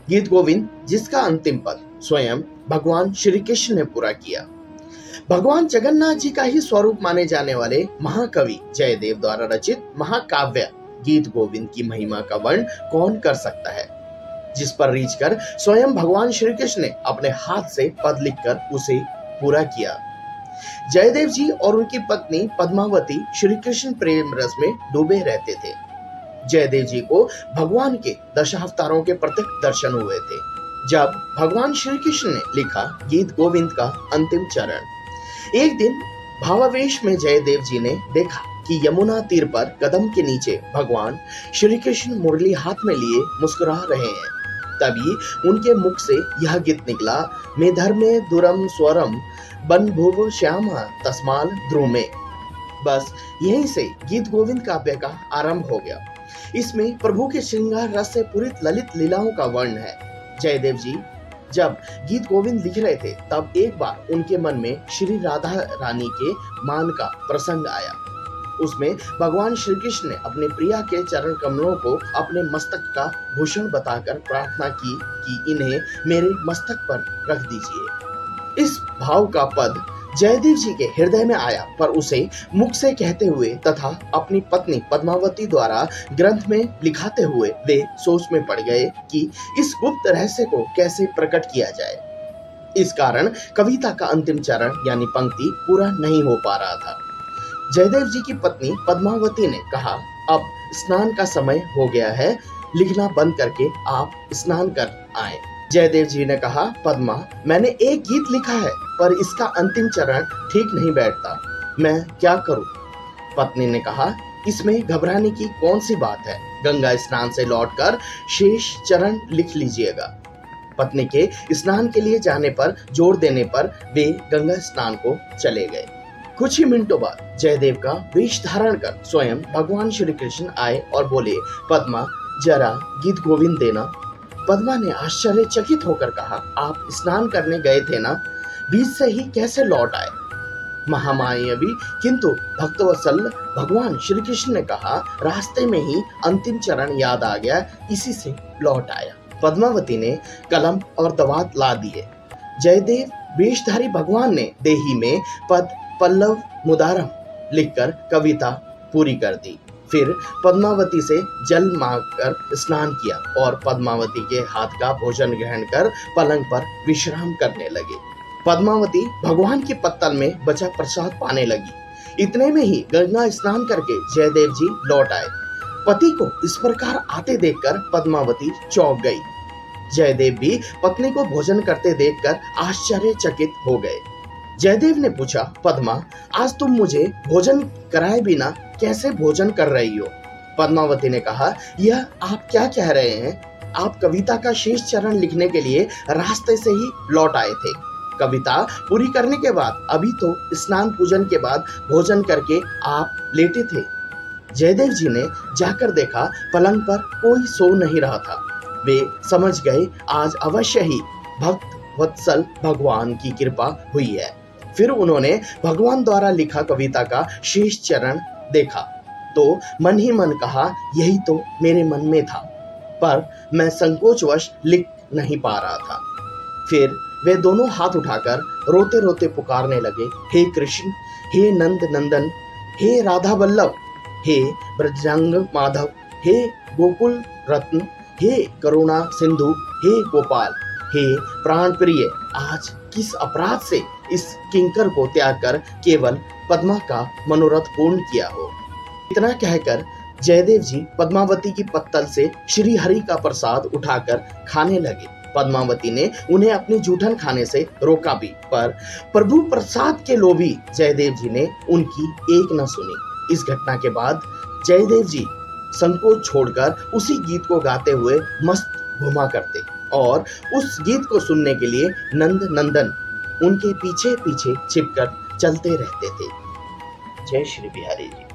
गीत गोविंद जिसका अंतिम पद स्वयं भगवान श्री कृष्ण ने पूरा किया। भगवान जगन्नाथ जी का ही स्वरूप माने जाने वाले महाकवि जयदेव द्वारा रचित महाकाव्य गीत गोविंद की महिमा का वर्ण कौन कर सकता है, जिस पर रीझकर स्वयं भगवान श्री कृष्ण ने अपने हाथ से पद लिखकर उसे पूरा किया। जयदेव जी और उनकी पत्नी पद्मावती श्री कृष्ण प्रेम रस में डूबे रहते थे। जयदेव जी को भगवान के दशावतारों के प्रत्यक्ष दर्शन हुए थे जब भगवान श्री कृष्ण ने लिखा गीत गोविंद का अंतिम चरण। एक दिन भावावेश में जयदेव जी ने देखा कि यमुना तीर पर कदम के नीचे भगवान श्री कृष्ण मुरली हाथ में लिए मुस्कुरा रहे हैं। तभी उनके मुख से यह गीत निकला, मे धर्मे दुरम स्वरम बन भुव श्यामा तस्माल ध्रुमे। बस यहीं से गीत गोविंद काव्य का आरंभ हो गया। इसमें प्रभु के श्रृंगार रस से पूरित ललित लीलाओं का वर्ण है। जयदेव जी जब गीत गोविंद लिख रहे थे तब एक बार उनके मन में श्री राधा रानी के मान का प्रसंग आया। उसमें भगवान श्री कृष्ण ने अपने प्रिया के चरण कमलों को अपने मस्तक का भूषण बताकर प्रार्थना की कि इन्हें मेरे मस्तक पर रख दीजिए। इस भाव का पद जयदेव जी के हृदय में आया, पर उसे मुख से कहते हुए तथा अपनी पत्नी पद्मावती द्वारा ग्रंथ में लिखाते हुए वे सोच में पड़ गए कि इस गुप्त रहस्य को कैसे प्रकट किया जाए। इस कारण कविता का अंतिम चरण यानी पंक्ति पूरा नहीं हो पा रहा था। जयदेव जी की पत्नी पद्मावती ने कहा, अब स्नान का समय हो गया है, लिखना बंद करके आप स्नान कर आए। जयदेव जी ने कहा, पद्मा, मैंने एक गीत लिखा है पर इसका अंतिम चरण ठीक नहीं बैठता, मैं क्या करूं? पत्नी ने कहा, इसमें घबराने की कौन सी बात है, गंगा स्नान से लौटकर शेष चरण लिख लीजिएगा। पत्नी के स्नान के लिए जाने पर जोर देने पर वे गंगा स्नान को चले गए। कुछ ही मिनटों बाद जयदेव का वेश धारण कर स्वयं भगवान श्री कृष्ण आए और बोले, पद्मा, जरा गीत गोविंद देना। पद्मा ने आश्चर्यचकित होकर कहा, आप स्नान करने गए थे ना, बीच से ही कैसे लौट आए? महामायावी किंतु भक्तवत्सल भगवान श्री कृष्ण ने कहा, रास्ते में ही अंतिम चरण याद आ गया, इसी से लौट आया। पद्मावती ने कलम और दवात ला दिए। जयदेव वेशधारी भगवान ने देही में पद पल्लव मुदारम लिखकर कविता पूरी कर दी। फिर पद्मावती से जल मांगकर स्नान किया और पद्मावती के हाथ का भोजन ग्रहण कर पलंग पर विश्राम करने लगे। पद्मावती भगवान के पत्तल में बचा प्रसाद पाने लगी। इतने में ही गंगा स्नान करके जयदेव जी लौट आए। पति को इस प्रकार आते देखकर पद्मावती चौंक गई। जयदेव भी पत्नी को भोजन करते देखकर आश्चर्यचकित हो गए। जयदेव ने पूछा, पद्मा, आज तुम मुझे भोजन कराए बिना कैसे भोजन कर रही हो? पद्मावती ने कहा, यह आप क्या कह रहे हैं? आप कविता का शेष चरण लिखने के लिए रास्ते से ही लौट आए थे। कविता पूरी करने के बाद अभी तो स्नान पूजन के बाद भोजन करके आप लेटे थे। जयदेव जी ने जाकर देखा पलंग पर कोई सो नहीं रहा था। वे समझ गए आज अवश्य ही भक्त वत्सल भगवान की कृपा हुई है। फिर उन्होंने भगवान द्वारा लिखा कविता का शेष चरण देखा तो मन ही मन कहा, यही तो मेरे मन में था, पर मैं संकोचवश लिख नहीं पा रहा था। फिर वे दोनों हाथ उठाकर रोते रोते पुकारने लगे, हे कृष्ण, हे नंद नंदन, हे राधा वल्लभ, हे ब्रजरंग माधव, हे गोकुल रत्न, हे करुणा सिंधु, हे गोपाल, हे प्राण प्रिय, आज किस अपराध से इस किंकर को त्याग कर केवल पद्मा का मनोरथ पूर्ण किया हो। इतना कहकर जयदेव जी पद्मावती की पत्तल से श्री हरि का प्रसाद उठाकर खाने लगे। पद्मावती ने उन्हें अपने जूठन खाने से रोका भी, पर प्रभु प्रसाद के लोभी जयदेव जी ने उनकी एक न सुनी। इस घटना के बाद जयदेव जी संकोच छोड़कर उसी गीत को गाते हुए मस्त घुमा करते और उस गीत को सुनने के लिए नंद नंदन उनके पीछे पीछे छिपकर चलते रहते थे। जय श्री बिहारी जी।